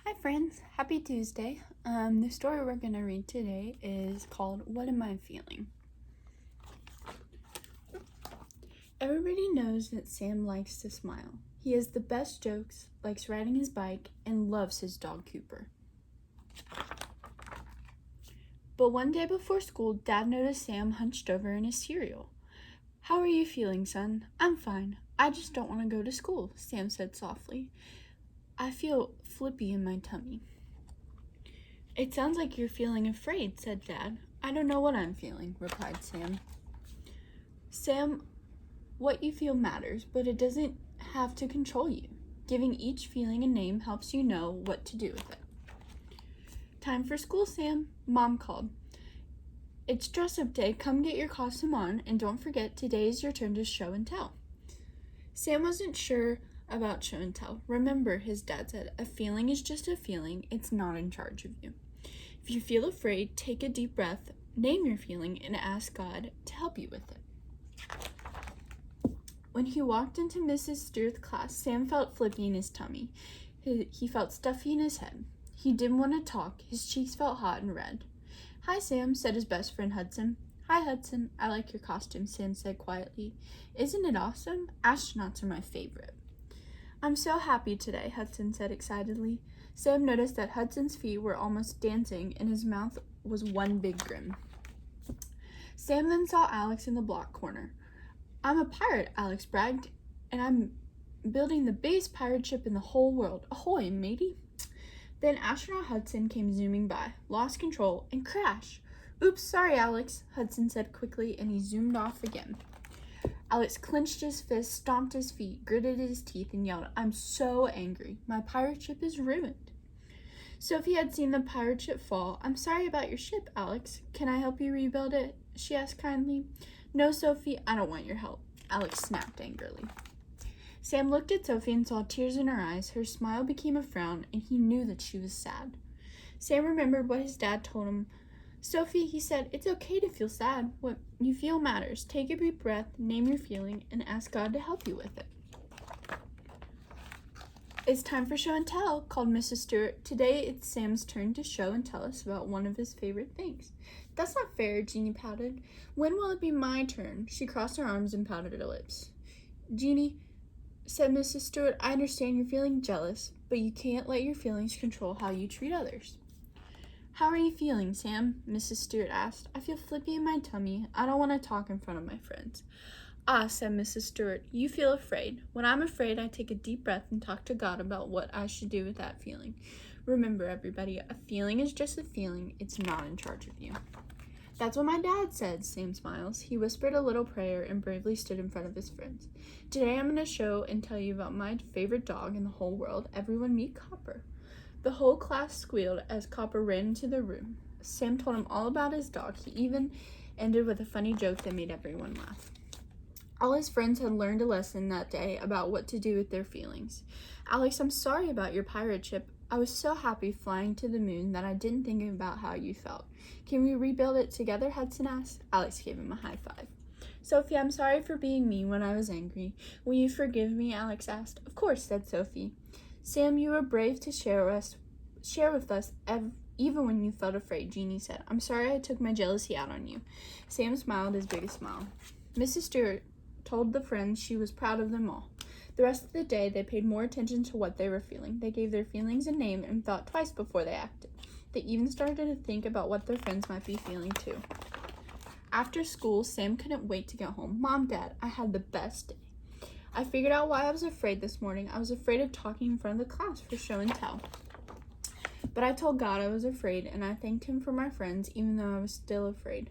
Hi friends, happy Tuesday. The story we're going to read today is called What Am I Feeling? Everybody knows that Sam likes to smile. He has the best jokes, likes riding his bike, and loves his dog Cooper. But one day before school, Dad noticed Sam hunched over in his cereal. "How are you feeling, son?" "I'm fine. I just don't want to go to school," Sam said softly. "I feel flippy in my tummy." "It sounds like you're feeling afraid," said Dad. "I don't know what I'm feeling," replied Sam. "Sam, what you feel matters, but it doesn't have to control you. Giving each feeling a name helps you know what to do with it." "Time for school, Sam," Mom called. "It's dress-up day. Come get your costume on, and don't forget today is your turn to show and tell." Sam wasn't sure about show and tell. "Remember," his dad said, "a feeling is just a feeling. It's not in charge of you. If you feel afraid, take a deep breath, name your feeling, and ask God to help you with it." When he walked into Mrs. Stewart's class, Sam felt flippy in his tummy. He felt stuffy in his head. He didn't want to talk. His cheeks felt hot and red. "Hi, Sam," said his best friend Hudson. "Hi, Hudson. I like your costume," Sam said quietly. "Isn't it awesome? Astronauts are my favorite." "I'm so happy today," Hudson said excitedly. Sam noticed that Hudson's feet were almost dancing and his mouth was one big grin. Sam then saw Alex in the block corner. "I'm a pirate," Alex bragged, "and I'm building the biggest pirate ship in the whole world. Ahoy, matey!" Then astronaut Hudson came zooming by, lost control, and crashed. "Oops, sorry, Alex," Hudson said quickly, and he zoomed off again. Alex clenched his fist, stomped his feet, gritted his teeth, and yelled, "I'm so angry. My pirate ship is ruined." Sophie had seen the pirate ship fall. "I'm sorry about your ship, Alex. Can I help you rebuild it?" she asked kindly. "No, Sophie, I don't want your help," Alex snapped angrily. Sam looked at Sophie and saw tears in her eyes. Her smile became a frown, and he knew that she was sad. Sam remembered what his dad told him. "Sophie," he said, "it's okay to feel sad. What you feel matters. Take a deep breath, name your feeling, and ask God to help you with it." "It's time for show and tell," called Mrs. Stewart. "Today it's Sam's turn to show and tell us about one of his favorite things." "That's not fair," Jeannie pouted. "When will it be my turn?" She crossed her arms and pouted her lips. "Jeannie," said Mrs. Stewart, "I understand you're feeling jealous, but you can't let your feelings control how you treat others." "How are you feeling, Sam?" Mrs. Stewart asked. "I feel flippy in my tummy. I don't want to talk in front of my friends." "Ah," said Mrs. Stewart, "you feel afraid. When I'm afraid, I take a deep breath and talk to God about what I should do with that feeling. Remember, everybody, a feeling is just a feeling. It's not in charge of you." "That's what my dad said," Sam smiles. He whispered a little prayer and bravely stood in front of his friends. "Today I'm going to show and tell you about my favorite dog in the whole world. Everyone meet Copper." The whole class squealed as Copper ran into the room. Sam told him all about his dog. He even ended with a funny joke that made everyone laugh. All his friends had learned a lesson that day about what to do with their feelings. "Alex, I'm sorry about your pirate ship. I was so happy flying to the moon that I didn't think about how you felt. Can we rebuild it together?" Hudson asked. Alex gave him a high five. "Sophie, I'm sorry for being mean when I was angry. Will you forgive me?" Alex asked. "Of course," said Sophie. "Sam, you were brave to share with us even when you felt afraid," Jeannie said. "I'm sorry I took my jealousy out on you." Sam smiled his biggest smile. Mrs. Stewart told the friends she was proud of them all. The rest of the day, they paid more attention to what they were feeling. They gave their feelings a name and thought twice before they acted. They even started to think about what their friends might be feeling too. After school, Sam couldn't wait to get home. "Mom, Dad, I had the best day. I figured out why I was afraid this morning. I was afraid of talking in front of the class for show and tell. But I told God I was afraid, and I thanked him for my friends, even though I was still afraid.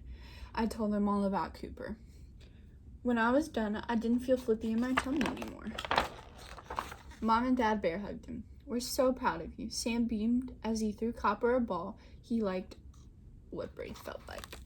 I told them all about Cooper. When I was done, I didn't feel flippy in my tummy anymore." Mom and Dad bear hugged him. "We're so proud of you." Sam beamed as he threw Copper a ball. He liked what brave felt like.